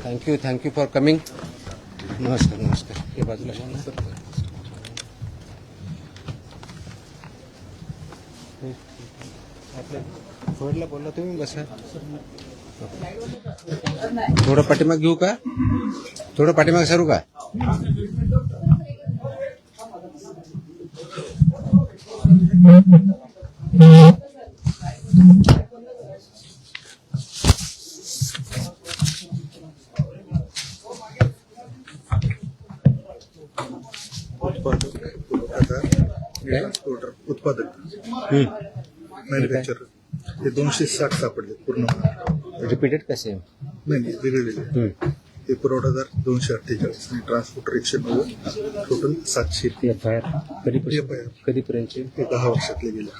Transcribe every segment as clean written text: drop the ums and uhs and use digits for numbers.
Thank you for coming. नमस्कार. हे बाजूला शा ना. आपल्या फोडला बोलला तुम्ही बसा. थोडं पाठीमाग घेऊ का? थोडं पाठीमाग सरू का? उत्पादक मॅन्युफॅक्चरर हे 260 सापडले पूर्ण. रिपीटेड कसे? नाही वेगळे. हे पुरवठादार 248 आणि ट्रान्सपोर्टर 190, टोटल 700. कधीपर्यंतचे? ते 10 वर्षातले गेले.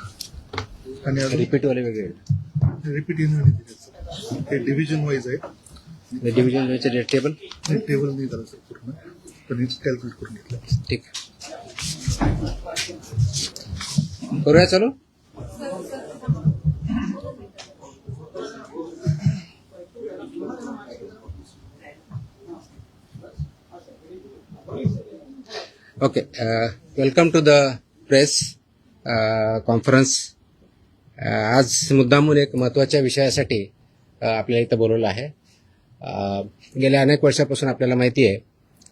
आणि रिपीटवाले वेगळे? रिपीट येणार हे डिव्हिजन वाईज आहे. डिव्हिजन वाईज रेट टेबल नाही झालं सर पूर्ण, पण कॅल्क्युलेट करून घेतलं. ठीक. करूया चालू. Okay. Welcome to the press conference. आज मुद्दामून एक महत्त्वाच्या विषयासाठी आपल्याला इथं बोलवलं आहे. गेल्या अनेक वर्षापासून आपल्याला माहिती आहे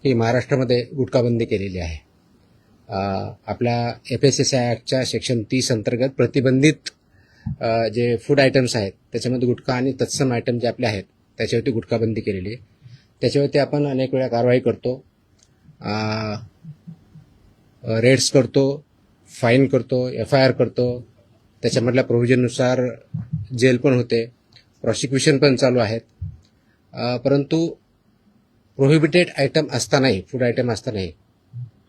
की महाराष्ट्रामध्ये गुटखाबंदी केलेली आहे. आपल्या FSSAI ॲक्टच्या सेक्शन 30 अंतर्गत प्रतिबंधित जे फूड आयटम्स आहेत त्याच्यामध्ये गुटखा आणि तत्सम आयटम जे आपले आहेत त्याच्यावरती गुटखाबंदी केलेली आहे. त्याच्यावरती आपण अनेक वेळा कारवाई करतो, रेड्स करतो, फाईन करतो, FIR करतो. त्याच्यामधल्या प्रोव्हिजननुसार जेल पण होते, प्रॉसिक्युशन पण चालू आहेत. परंतु प्रोहिबिटेड आयटम असतानाही, फूड आयटम असतानाही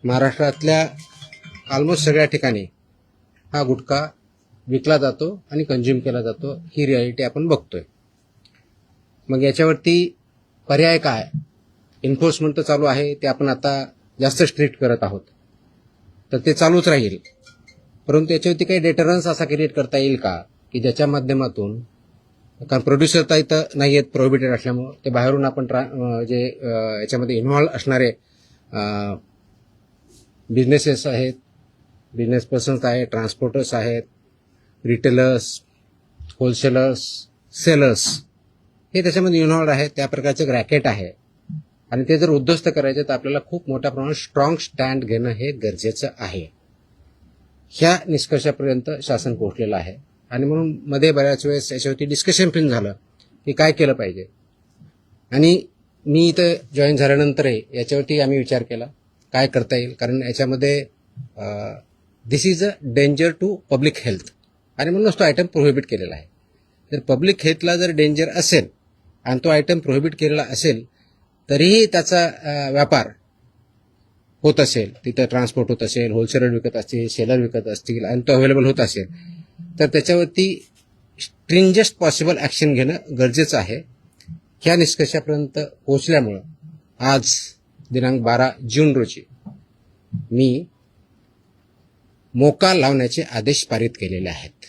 महाराष्ट्रातल्या ऑलमोस्ट सगळ्या ठिकाणी हा गुटखा विकला जातो आणि कंझ्युम केला जातो. ही रियालिटी आपण बघतोय. मग याच्यावरती पर्याय काय? एन्फोर्समेंट तर चालू आहे, ते आपण आता जास्त स्ट्रिक्ट करत आहोत, तर ते चालूच राहील. परंतु याच्यावरती काही डेटरन्स असा क्रिएट करता येईल का की ज्याच्या माध्यमातून, कारण प्रोड्युसर तर इथं नाही आहेत प्रोहिबिटेड असल्यामुळं, ते बाहेरून आपण जे याच्यामध्ये इन्व्हॉल्व असणारे बिझनेसेस आहेत, बिझनेस पर्सन्स आहेत, ट्रान्सपोर्टर्स आहेत, रिटेलर्स, होलसेलर्स, सेलर्स, हे त्याच्यामध्ये इन्व्हॉल्व आहेत. त्या प्रकारचं रॅकेट आहे आणि ते जर उद्ध्वस्त करायचे तर आपल्याला खूप मोठ्या प्रमाणात स्ट्रॉंग स्टँड घेणं हे गरजेचं आहे. ह्या निष्कर्षापर्यंत शासन पोहोचलेलं आहे आणि म्हणून मध्ये बऱ्याच वेळेस याच्यावरती डिस्कशन पण झालं की काय केलं पाहिजे. आणि मी इथं जॉईन झाल्यानंतरही याच्यावरती आम्ही विचार केला काय करता येईल, कारण याच्यामध्ये this is a danger to public health आणि म्हणूनच तो आयटम प्रोहिबिट केलेला आहे. जर पब्लिक हेल्थला जर डेंजर असेल आणि तो आयटम प्रोहिबिट केलेला असेल तरीही त्याचा व्यापार होत असेल, तिथं ट्रान्सपोर्ट होत असेल, होलसेलर विकत असतील, सेलर विकत असतील आणि तो अवेलेबल होत असेल, तर त्याच्यावरती स्ट्रिंजेस्ट पॉसिबल ॲक्शन घेणं गरजेचं आहे. ह्या निष्कर्षापर्यंत पोहोचल्यामुळं आज दिनांक 12 जून रोजी मी मोका लावण्याचे आदेश पारित केलेले आहेत.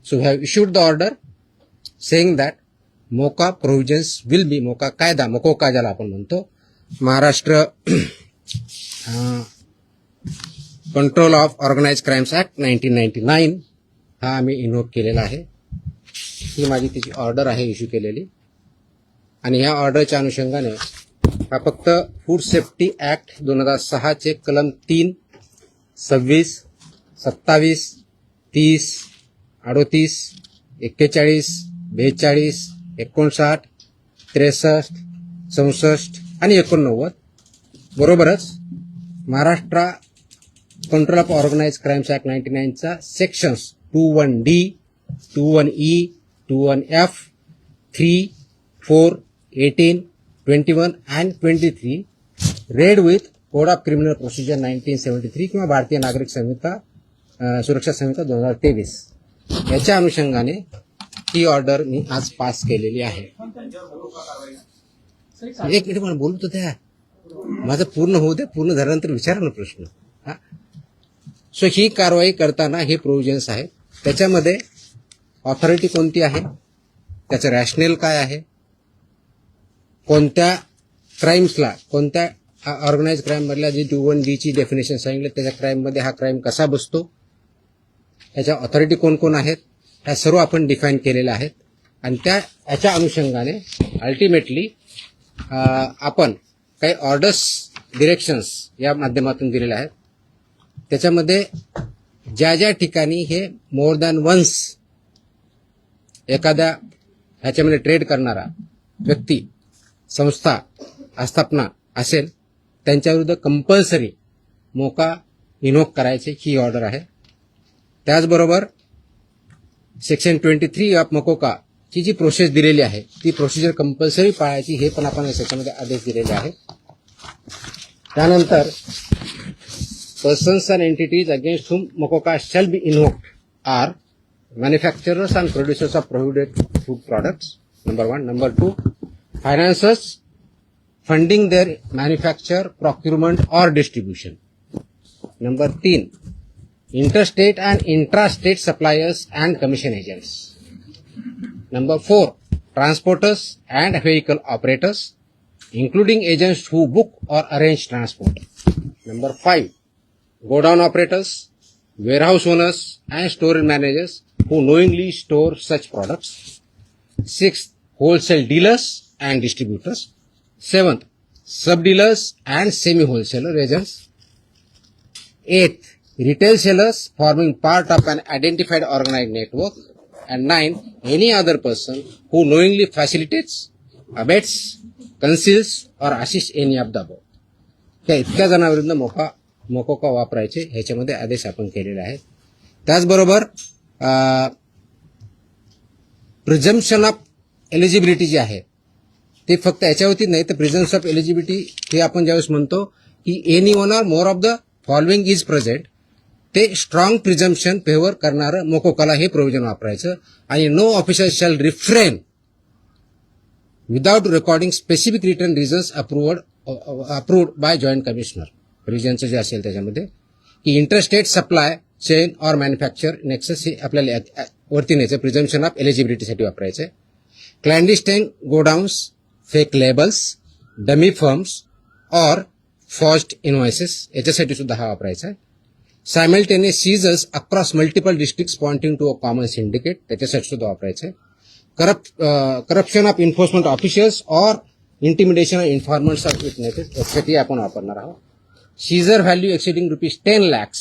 So have issued the order saying that MCOCA provisions will be, MCOCA कायदा, मकोका ज्याला आपण म्हणतो, Maharashtra control of organised crimes act 1999 हा आम्ही इन्व्होक केलेला आहे. ही माझी तिची ऑर्डर आहे इश्यू केलेली. आणि ह्या ऑर्डरच्या अनुषंगाने हा फक्त फूड सेफ्टी ॲक्ट 2006 चे कलम 3, 26, 27, 30, 38, 41, 42, 59, 63, 64 आणि 89 बरोबरच Maharashtra control of organised crimes act 99 चा sections 21D, 21E, 21F, 3, 4, 18, 21 and 23 read with code of criminal procedure 1973 किंवा भारतीय नागरिक संहिता सुरक्षा संहिता 2023 याच्या अनुषंगाने ही ऑर्डर मी आज पास केलेली आहे. एक मिनिट मला बोलू तर द्या, माझं पूर्ण होऊ द्या. पूर्ण झाल्यानंतर विचारा ना प्रश्न. सो ही कारवाई करताना हे प्रोव्हिजन्स आहेत. त्याच्यामध्ये ऑथॉरिटी कोणती आहे, त्याचं रॅशनेल काय आहे, कोणत्या क्राईम्सला, कोणत्या ऑर्गनाइज क्राईम मधल्या जे 2(1)D ची डेफिनेशन सांगितलं त्याच्या क्राईम मध्ये हा क्राईम कसा बसतो, याच्या ऑथॉरिटी कोण कोण आहेत, ह्या सर्व आपण डिफाईन केलेल्या आहेत. आणि याच्या अनुषंगाने अल्टिमेटली आपण काही ऑर्डर्स, डिरेक्शन्स या माध्यमातून दिलेल्या आहेत. त्याच्यामध्ये ज्या ज्या ठिकाणी हे मोर दॅन वन्स एखाद्या ह्याच्यामध्ये ट्रेड करणारा व्यक्ती, संस्था, आस्थापना असेल त्यांच्याविरुद्ध कंपल्सरी मोका इन्व्होक करायचे ही ऑर्डर आहे. त्याचबरोबर सेक्शन 23 ऑफ मोकोका ची जी प्रोसेस दिलेली आहे ती प्रोसिजर कंपल्सरी पाळायची हे पण आपण या सेक्शनमध्ये आदेश दिलेले आहेत. त्यानंतर persons and entities against whom MOCOCA shall be invoked are manufacturers and producers of prohibited food products, number 1. Number 2, financiers funding their manufacture, procurement or distribution. Number 3, interstate and intrastate suppliers and commission agents. Number 4, transporters and vehicle operators, including agents who book or arrange transport. Number 5, godown operators, warehouse owners and store managers who knowingly store such products. 6th, wholesale dealers and distributors. 7th, sub-dealers and semi-wholesaler agents. 8th, retail sellers forming part of an identified organized network. And 9, any other person who knowingly facilitates, abets, conceals or assists any of the above. त्या इतक्या जणांविरुद्ध मोकोका वापरायचे ह्याच्यामध्ये आदेश आपण केलेले आहेत. त्याचबरोबर प्रिझम्पशन ऑफ एलिजिबिलिटी जी आहे ते फक्त याच्यावरती नाही तर प्रिझम्पशन ऑफ एलिजिबिलिटी हे आपण ज्यावेळेस म्हणतो की any one or more of the following is present, ते स्ट्रॉंग प्रिझम्पशन फेवर करणारं मोकोकाला हे प्रोव्हिजन वापरायचं. आणि no officer shall refrain without recording specific return reasons approved by joint commissioner. रिजनचं जे असेल त्याच्यामध्ये की interstate supply chain or manufacture nexus हे आपल्याला वरती न्यायचं प्रिझम्पशन ऑफ एलिजिबिलिटीसाठी वापरायचं. Clandestine godowns, fake labels, dummy firms or forged invoices याच्यासाठी सुद्धा हा वापरायचा आहे. Simultaneous seizures across multiple districts pointing to a common syndicate त्याच्यासाठी सुद्धा वापरायचं आहे. Corruption of enforcement officials or intimidation of informants of witnesses यासाठी आपण वापरणार आहोत. Seizure value exceeding ₹10 lakhs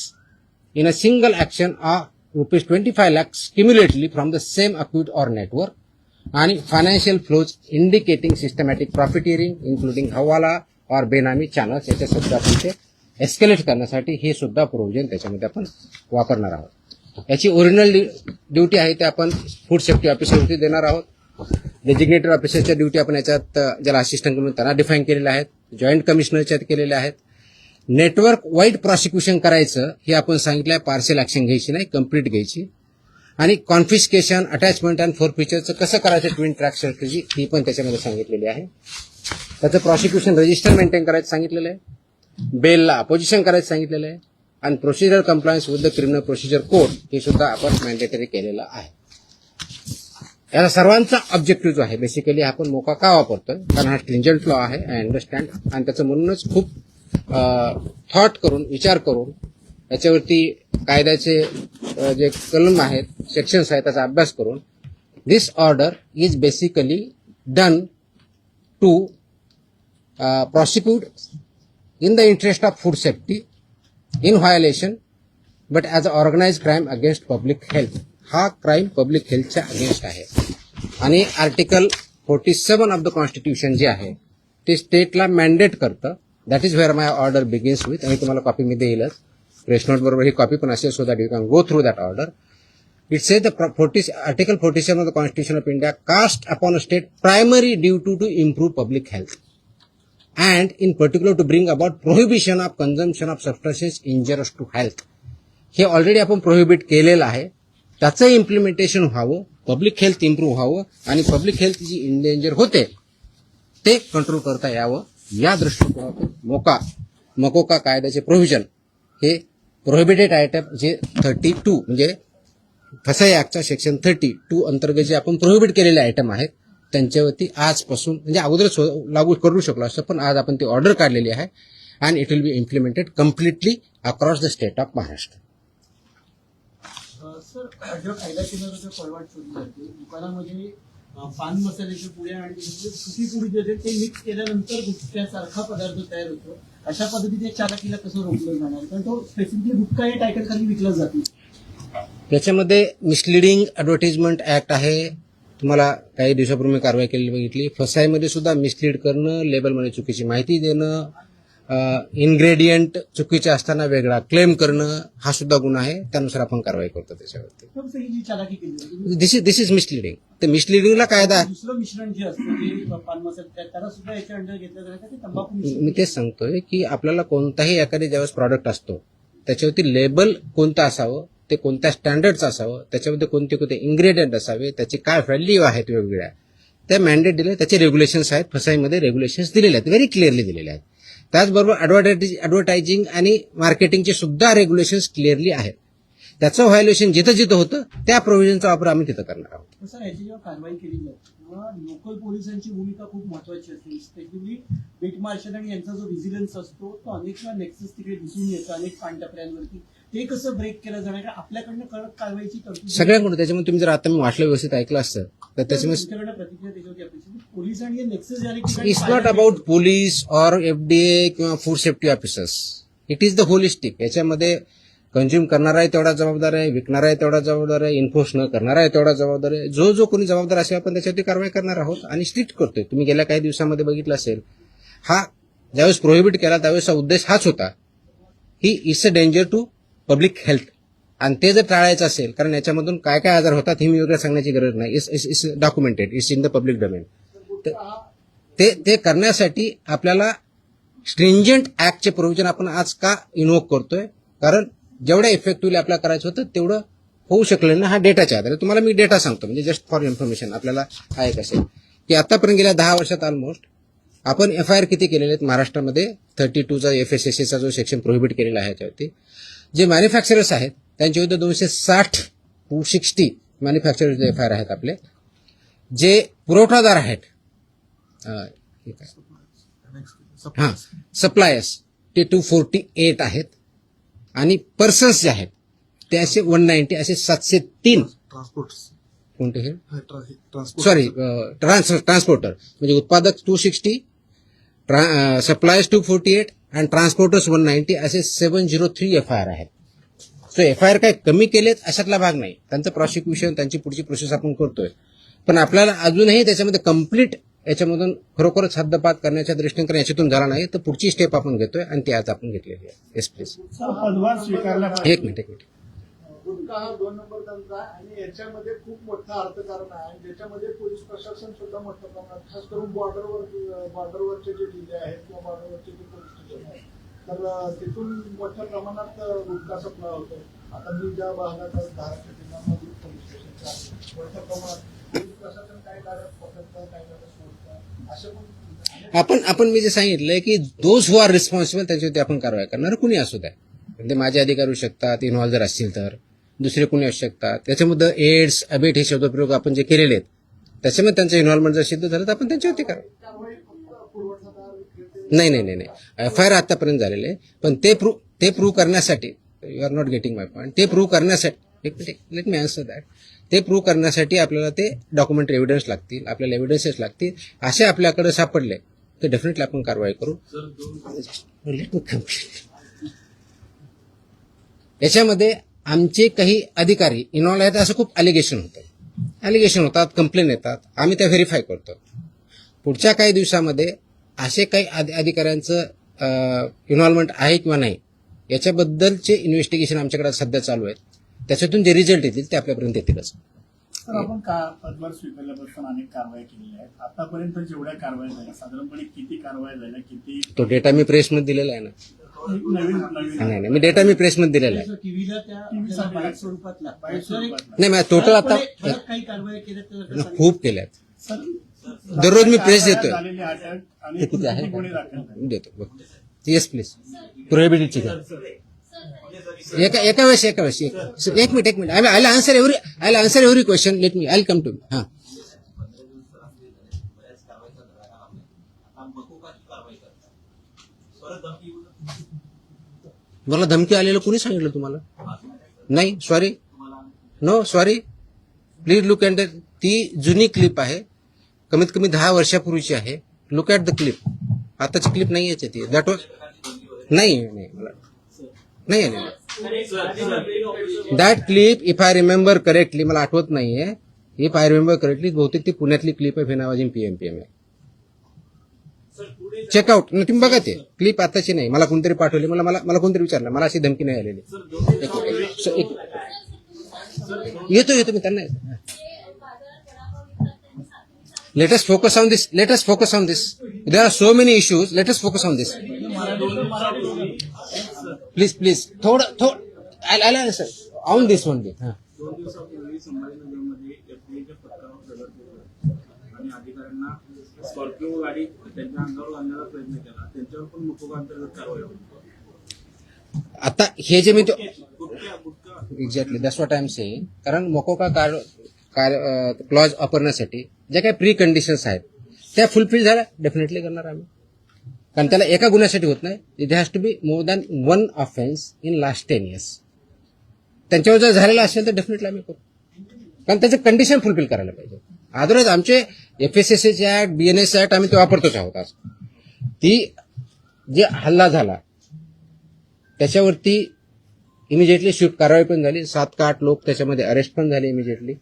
in a single action or ₹25 lakhs cumulatively from the same account or network. आणि financial flows indicating systematic profiteering including hawala और बेनामी channels याच्या सुद्धा आपण ते एस्केलेट करण्यासाठी हे सुद्धा प्रोव्हिजन त्याच्यामध्ये आपण वापरणार आहोत. याची ओरिजिनल ड्युटी आहे ते आपण फूड सेफ्टी ऑफिसरवरती देणार आहोत. डेजिग्नेटेड ऑफिसरच्या ड्युटी आपण याच्यात ज्याला असिस्टंट म्हणून त्यांना डिफाईन केलेल्या आहेत, जॉईंट कमिशनरच्या केलेल्या आहेत. नेटवर्क वाईड प्रॉसिक्युशन करायचं हे आपण सांगितलं आहे, पार्शियल ऍक्शन घ्यायची नाही, कंप्लीट घ्यायची. आणि कॉन्फिस्केशन, अटॅचमेंट अँड फोरफिचरचं कसं करायचं ट्विन ट्रॅक स्ट्रॅटेजी ही पण त्याच्यामध्ये सांगितलेली आहे. त्याचं प्रॉसिक्युशन रजिस्टर मेंटेन करायचं सांगितलेलं आहे, बेलला अपोजिशन करायचं सांगितलेलं आहे आणि procedure compliance with the criminal procedure code हे सुद्धा आपण मॅन्डेटरी केलेलं आहे. याला सर्वांचा ऑब्जेक्टिव्ह जो आहे बेसिकली आपण मोका का वापरतोय कारण हा स्ट्रिंजंट लॉ आहे, आय अंडरस्टँड. आणि त्याचं म्हणूनच खूप थॉट करून विचार करून याच्यावरती कायद्याचे जे कलम आहेत, सेक्शन्स आहेत त्याचा अभ्यास करून this order is basically done to prosecute in the interest of food safety in violation but as an organized crime against public health. हा क्राईम पब्लिक हेल्थच्या अगेन्स्ट आहे. आणि आर्टिकल 47 ऑफ द कॉन्स्टिट्यूशन जे आहे ते स्टेटला मॅन्डेट करतं. That is where my order begins with. आणि तुम्हाला copy me देईलच, press note बरोबर ही कॉपी पण असेल so that you can go through that order. It says the Article 47 of the Constitution of India cast upon a state primary duty to improve public health and in particular to bring about prohibition of consumption of substances injurious to health. हे already आपण prohibit केलेलं आहे, त्याचं implementation व्हावं, public health improve व्हावं आणि public health जी endanger होते ते कंट्रोल करता यावं या दृष्टिकोनातून मोकोका कायद्याचे प्रोव्हिजन हे प्रोहिबिटेड आयटम जे 32 म्हणजे फसाई ऍक्टच्या सेक्शन 32 अंतर्गत जे आपण प्रोहिबिट केलेले आयटम आहेत त्यांच्यावरती आजपासून म्हणजे अगोदरच लागू करू शकलो असतं, पण आज आपण ती ऑर्डर काढलेली आहे and it will B implemented completely across the state of Maharashtra. Sir, जो कायदा केंद्राचा फॉरवर्ड चोरी जाते दुकानामध्ये पान मसाल्याचे पुढे आणि सुकी पुडी जे ते मिक्स केल्यानंतर गुटख्यासारखा पदार्थ तयार होतो. अशा पद्धतीने चालकीला कसं रोखलं जाणार, कारण तो स्पेसिफिकली गुटखा या टायटल खाली विकला जातो. त्याच्यामध्ये मिसलिडिंग ॲडव्हर्टाइजमेंट ऍक्ट आहे. तुम्हाला काही दिवसापूर्वी कारवाई केलेली बघितली. फसाईमध्ये सुद्धा मिसलीड करणं, लेबलमध्ये चुकीची माहिती देणं, इन्ग्रेडियंट चुकीचे असताना वेगळा क्लेम करणं हा सुद्धा गुन्हा आहे. त्यानुसार आपण कारवाई करतो त्याच्यावरती. तर ही जी चालाकी केली जाते, दिस इज मिसलिडिंग. तर मिसलिडिंगला कायदा आहे. दुसरं मिश्रण जे असतं जे पान मसाला त्याला सुद्धा याच्या अंडर घेतलं जातं ते तंबाखू मिश्रण. मी तेच सांगतोय की आपल्याला कोणताही एखादी ज्यावेळेस प्रॉडक्ट असतो त्याच्यावरती लेबल कोणतं असावं, ते कोणत्या स्टँडर्डचं असावं, त्याच्यामध्ये कोणते कोणते इन्ग्रेडियंट असावे, त्याची काय व्हॅल्यू आहेत वेगवेगळ्या, त्या मॅन्डेट दिले, त्याचे रेग्युलेशन्स आहेत. फसाईमध्ये रेग्युलेशन्स दिलेले आहेत, व्हेरी क्लिअरली दिलेले आहेत. त्याचबरोबर ॲडव्हर्टायझिंग आणि मार्केटिंगचे सुद्धा रेग्युलेशन्स क्लिअरली आहेत. त्याचं व्हायोलेशन जिथं जिथं होतं त्या प्रोव्हिजनचा वापर आम्ही तिथं करणार आहोत. तर सर, याची जेव्हा कारवाई केली जाते तेव्हा लोकल पोलिसांची भूमिका खूप महत्वाची असते. स्पेशली बीट मार्शल आणि यांचा जो व्हिजिलन्स असतो तो अनेक वेळा नेक्सस तिकडे दिसून येतो अनेक पानटपऱ्यांवरती. ते कसं ब्रेक केलं जाणार, कारण आपल्याकडनं कडक कारवाईची तरतूद सगळ्यांकडून. त्याच्यामुळे तुम्ही जर आता मी वाचलं व्यवस्थित ऐकलं असतं तर त्याच्यामुळे तुमच्याकडनं प्रतिक्रिया त्याच्यावरती अपेक्षित. पोलीस आणि नेक्सस या ठिकाणी it's not about police or FDA किंवा food safety officers. It is the holistic. याच्यामध्ये कंझ्युम करणारा आहे तेवढा जबाबदार आहे, विकणारा आहे तेवढा जबाबदार आहे, इन्फोर्स न करणारा आहे तेवढा जबाबदार आहे. जो कोणी जबाबदार असेल आपण त्याच्यावरती कारवाई करणार आहोत आणि स्ट्रिक्ट करतोय. तुम्ही गेल्या काही दिवसामध्ये बघितलं असेल, हा ज्यावेळेस प्रोहिबिट केला त्यावेळेस उद्देश हाच होता की it's a danger to public health. आणि ते जर टाळायचं असेल, कारण याच्यामधून काय काय आजार होतात हे मी वेगळं सांगण्याची गरज नाही. It's documented, it's in the public domain. ते करण्यासाठी आपल्याला स्ट्रिंजंट ऍक्टचे प्रोव्हिजन आपण आज का इन्व्होक करतोय, कारण जेवढ्या इफेक्टिव्हली आपल्याला करायचं होतं तेवढं होऊ शकलं ना. हा डेटाच्या आधारे तुम्हाला मी डेटा सांगतो, म्हणजे जस्ट फॉर इन्फॉर्मेशन आपल्याला हा एक असेल की आतापर्यंत गेल्या 10 वर्षात ऑलमोस्ट आपण FIR किती केलेले आहेत महाराष्ट्रामध्ये. 32चा FSSAचा जो सेक्शन प्रोहिबिट केलेला आहे त्याच्यावरती. जे मॅन्युफॅक्चरर्स आहेत त्यांच्या विरुद्ध 260 मॅन्युफॅक्चरर्स FIR आहेत आपले. जे पुरवठादार आहेत सप्लायर्स ते 248 आहेत आणि पर्सन्स जे आहेत ते असे 190, असे 703 ट्रान्सपोर्ट कोणते हे ट्रान्सपोर्ट सॉरी ट्रान्सपोर्टर म्हणजे उत्पादक 260, सप्लायर्स 248 आणि ट्रान्सपोर्टर्स 190 असे 703 FIR आहेत. सो FIR काय कमी केलेत अशातला भाग नाही. त्यांचं प्रॉसिक्युशन, त्यांची पुढची प्रोसेस आपण करतोय. पण आपल्याला अजूनही त्याच्यामध्ये कम्प्लीट याच्यामधून खरोखरच हद्दपात करण्याच्या दृष्टीने, कारण याच्यातून झाला नाही तर पुढची स्टेप आपण घेतोय आणि ती आज आपण घेतलेली आहे. Yes please. पदभार स्वीकारला एक मिनिट. गुटखा हा 2 नंबर धंदा आहे आणि याच्यामध्ये खूप मोठं अर्थकारण आहे आणि ज्याच्यामध्ये पोलीस प्रशासन सुद्धा मोठ्या प्रमाणात, खास करून बॉर्डरवरचे जे जिल्हे आहेत किंवा बॉर्डरवरचे जे पोलीस स्टेशन आहेत तर तिथून मोठ्या प्रमाणात गुटखा सप्लाय होतो. आता मी ज्या भागात धाराशिव जिल्ह्यामध्ये पोलीस स्टेशनच्या मोठ्या प्रमाणात पोलीस प्रशासन काही गाड्या पकडतं, काही गाड्या सोडतं, अशा पण आपण मी जे सांगितलंय की दोज हु आर रिस्पॉन्सिबल त्याच्यावरती आपण कारवाई करणार. कुणी असू द्या, म्हणजे माझे अधिकारी होऊ शकतात, इन्व्हॉल्व जर असतील तर दुसरे कुणी असू शकतात. त्याच्यामध्ये एड्स, अबेट हे शब्दप्रयोग आपण जे केलेले आहेत त्याच्यामध्ये त्यांचं इन्व्हॉल्वमेंट जर सिद्ध झालं तर आपण त्यांच्यावरती कारवाई. नाही FIR आतापर्यंत झालेले आहे, पण ते प्रूव्ह करण्यासाठी, you are not getting my point, ते प्रूव्ह करण्यासाठी लेट मी आन्सर दॅट. ते प्रूव्ह करण्यासाठी आपल्याला ते डॉक्युमेंटरी एव्हिडन्स लागतील, आपल्याला एव्हिडन्सेस लागतील. असे आपल्याकडे सापडले तर डेफिनेटली आपण कारवाई करू. Let me complete. याच्यामध्ये आमचे काही अधिकारी इन्व्हॉल्व आहेत असं खूप अलिगेशन होतात, कंप्लेन येतात, आम्ही त्या व्हेरीफाय करतो. पुढच्या काही दिवसामध्ये असे काही अधिकाऱ्यांचं इन्व्हॉल्वमेंट आहे किंवा नाही याच्याबद्दलचे इन्व्हेस्टिगेशन आमच्याकडे सध्या चालू आहेत. त्याच्यातून जे रिझल्ट येतील ते आपल्यापर्यंत येतीलच. सर, आपण पदभार स्वीकारल्यापासून अनेक कारवाया केलेल्या आहेत. आतापर्यंत जेवढ्या कारवाया झाल्या साधारणपणे किती कारवाया झाल्या, किती तो डेटा मी प्रेसमध्ये दिलेला आहे ना. नाही मी डेटा मी प्रेसमध्ये दिलेला आहे. टीव्हीला त्या बाईट स्वरूपात नाही माझ्या टोटल आता काही कारवाया केल्या खूप केल्यात. दररोज मी प्रेस देतोय. झालेली अटक आणि किती आहे गुन्हे दाखल देतो बघतो. Yes please. प्रोहिबिटेडची एका वेळेस एक minute. I answer every question. Let me I come to. हां मकोकाची कारवाई करतात. परत धमकी येऊ शकते. मला धमकी आलेलं कोणी सांगितलं तुम्हाला? नाही, सॉरी, तुम्हाला no sorry, please look at the, ती जुनी क्लिप आहे, कमीत कमी 10 वर्षापूर्वीची आहे. Look at the clip. आताची क्लिप नाही याची ती. दॅट वॉज नाही मला नाही आलेलं. That clip if I remember correctly, मला आठवत नाहीये, इफ आय रिमेंबर करेक्टली बहुतेक ती पुण्यातली क्लिप आहे, फेनावाजी पीएमपीएम आहे. चेकआउट तुम्ही बघा, ते क्लिप आताची नाही, मला कोणतरी पाठवली, मला कोणतरी विचारलं, मला अशी धमकी नाही आलेली. येतो मी त्यांना. Let us focus on this. There are so many issues. Let us focus on this. Please. थोडं I'll answer on this one. 2 दिवसापूर्वी संभाजीनगरमध्ये एफडीएच्या पथकावर दगड फेकला आणि अधिकाऱ्यांना स्कॉर्पिओ गाडी त्यांच्या अंगावर घालण्याचा प्रयत्न केला. त्यांच्यावर पण मकोका अंतर्गत कारवाई होती. आता हे जे मी gutkha exactly that's what I am saying. कारण मोकोका क्लॉज वापरण्यासाठी ज्या काही प्री कंडिशन्स आहेत त्या फुलफिल झाल्या, डेफिनेटली करणार आम्ही. कारण त्याला एका गुन्ह्यासाठी होत नाही, it has to be more than 1 offence in last 10 years. त्यांच्यावर जर झालेला असेल तर डेफिनेटली आम्ही करू, कारण त्याचं कंडिशन फुलफिल करायला पाहिजे. अदरवाईज आमचे FSSAचे ऍक्ट, BNS ऍक्ट आम्ही ते वापरतोच आहोत. आज ती जे हल्ला झाला त्याच्यावरती इमिजिएटली स्विफ्ट कारवाई पण झाली. 7 का 8 लोक त्याच्यामध्ये अरेस्ट पण झाले immediately.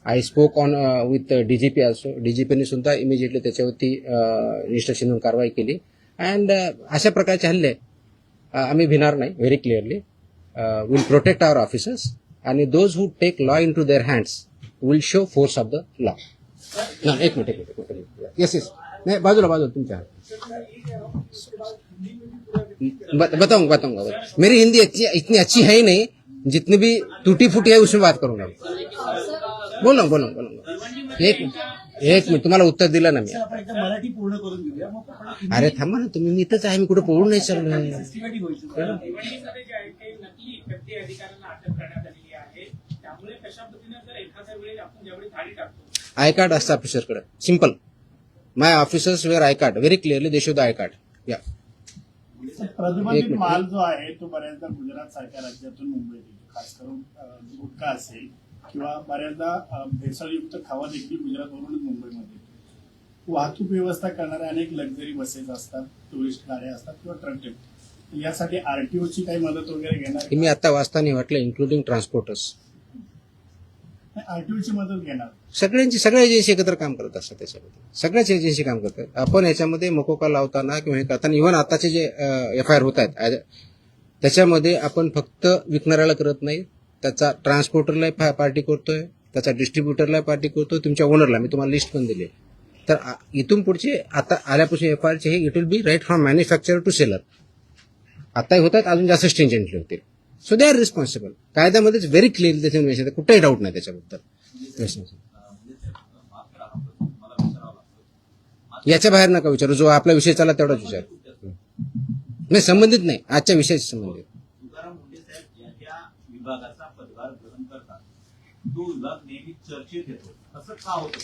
I spoke on with DGP also. DGPने सुद्धा इमिजिएटली त्याच्यावरती रजिस्ट्रेशन म्हणून कारवाई केली. अँड अशा प्रकारचे हल्ले आम्ही भिणार नाही. Very clearly will protect our officers आणि those who take law into their hands will show force of the law. एक मिनिट. येस नाही, बाजूला तुमच्या. बताऊंगा. मेरी हिंदी इतनी अच्छी है ही नहीं, जितनी भी टूटी फूटी है उसमें बात करूंगा. बोलूंगा. एक मिनिट, तुम्हाला उत्तर दिलं ना मी. आपण एकदा मराठी पूर्ण करून घेऊया, मग आपण अरे थांबा ना तुम्ही, मी इथंच आहे, मी कुठे पळून नाही चाललोय. सिस्टमॅटिक होईल. भिवंडीमध्ये जे आहे ते नकली व्यक्ती अधिकाऱ्यांना अटक करण्यात आलेली आहे. त्यामुळे कशा पद्धतीने जर एखाद्या वेळेस आपण ज्यावेळी थाळी टाकतो, आय कार्ड असतं ऑफिसरकडे. Simple. My officers wear I card. Very clearly they show the I card. या प्रतिबंधित माल जो आहे तो बऱ्याचदा गुजरात सारख्या राज्यातून मुंबईत येतो, खास करून गुटखा असेल किंवा बऱ्याचदा भेसळयुक्त खावा देखील गुजरातवरूनच मुंबईमध्ये येतो. वाहतूक व्यवस्था करणाऱ्या अनेक लक्झरी बसेस असतात, टुरिस्ट गाड्या असतात किंवा ट्रक. यासाठी RTOची काही मदत वगैरे घेणार? मी आता वाचताना वाटलं इन्क्लुडिंग ट्रान्सपोर्टर्स. RTOची मदत घेणार? सगळ्या एजन्सी एकत्र काम करत असतात. त्याच्यामध्ये सगळ्याच एजन्सी काम करतात. आपण याच्यामध्ये मकोका लावताना किंवा हे करताना इव्हन आताचे जे FIR होत आहेत त्याच्यामध्ये आपण फक्त विकणाऱ्याला करत नाही, त्याचा ट्रान्सपोर्टरला पार्टी करतोय, त्याचा डिस्ट्रीब्युटरला पार्टी करतोय, तुमच्या ओनरला. मी तुम्हाला लिस्ट पण दिली. तर इथून पुढचे आता आल्यापासून FIRचे हे it will be right from manufacturer to seller. आताही होतात, अजून जास्त स्ट्रिंजंटली होतील. So they are responsible. कायद्यामध्येच व्हेरी क्लिअरली त्याच्यामध्ये कुठेही डाऊट नाही त्याच्याबद्दल. याच्या बाहेर नका विचारू, जो आपला विषय चालला तेवढाच विचार. नाही, संबंधित नाही, आजच्या विषयाशी संबंधित. तुकाराम मुंडे साहेब ज्या विभागाचा पदभार ग्रहण करतात तो विभाग नेहमी चर्चेत येतो, असं का होतं?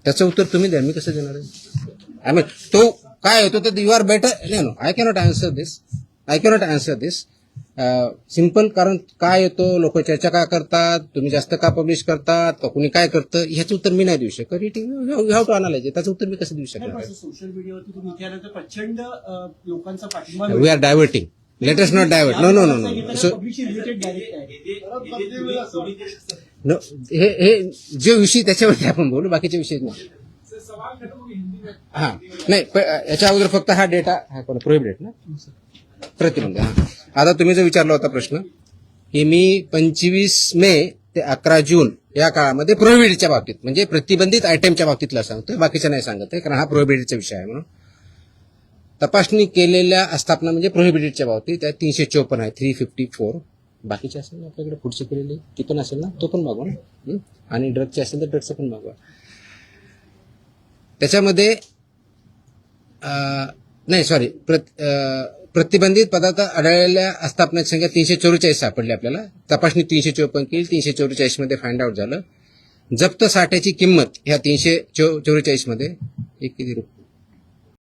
त्याचं उत्तर तुम्ही द्या, मी कसं देणार आहे? आय मीन तो काय होतो तर you are better. No, I cannot answer this. Simple. कारण काय येतो, लोक चर्चा का करतात, तुम्ही जास्त का पब्लिश करतात, का कुणी काय करतं, ह्याचं उत्तर मी नाही देऊ शकत. You have to analyse. त्याचं उत्तर मी कसं देऊ शकणार? सोशल मीडियावरती तुम्ही विचारल्यानंतर प्रचंड लोकांचा पाठिंबा we are diverting. Let us not divert. No. So no, हे जे विषय त्याच्यावरती आपण बोलू, बाकीचे विषय नाही. हा नाही, याच्या अगोदर फक्त हा डेटा प्रोहिबिटेड ना, प्रतिबंध. आता तुम्ही जो विचारला होता प्रश्न की मी 25 मे ते 11 जून या काळामध्ये प्रोहिबिटेडच्या बाबतीत म्हणजे प्रतिबंधित आयटमच्या बाबतीतला सांगतोय, बाकीच्या नाही सांगत आहे, कारण हा प्रोहिबिटेडचा विषय आहे. म्हणून तपासणी केलेल्या आस्थापना म्हणजे प्रोहिबिटेडच्या बाबतीत त्या 354 आहे, 354. बाकीचे असेल ना आपल्याकडे पुढचे केलेले ती पण असेल ना, तो पण मागवा ना. आणि ड्रगचे असेल तर ड्रगचं पण मागवा. त्याच्यामध्ये नाही सॉरी, प्रतिबंधित पदार्थ आढळलेल्या आस्थापनाची संख्या 344 सापडली आपल्याला. तपासणी 354 केली, 344 मध्ये फाइंड आउट झालं. जप्त साठ्याची किंमत ह्या 344 मध्ये एक किती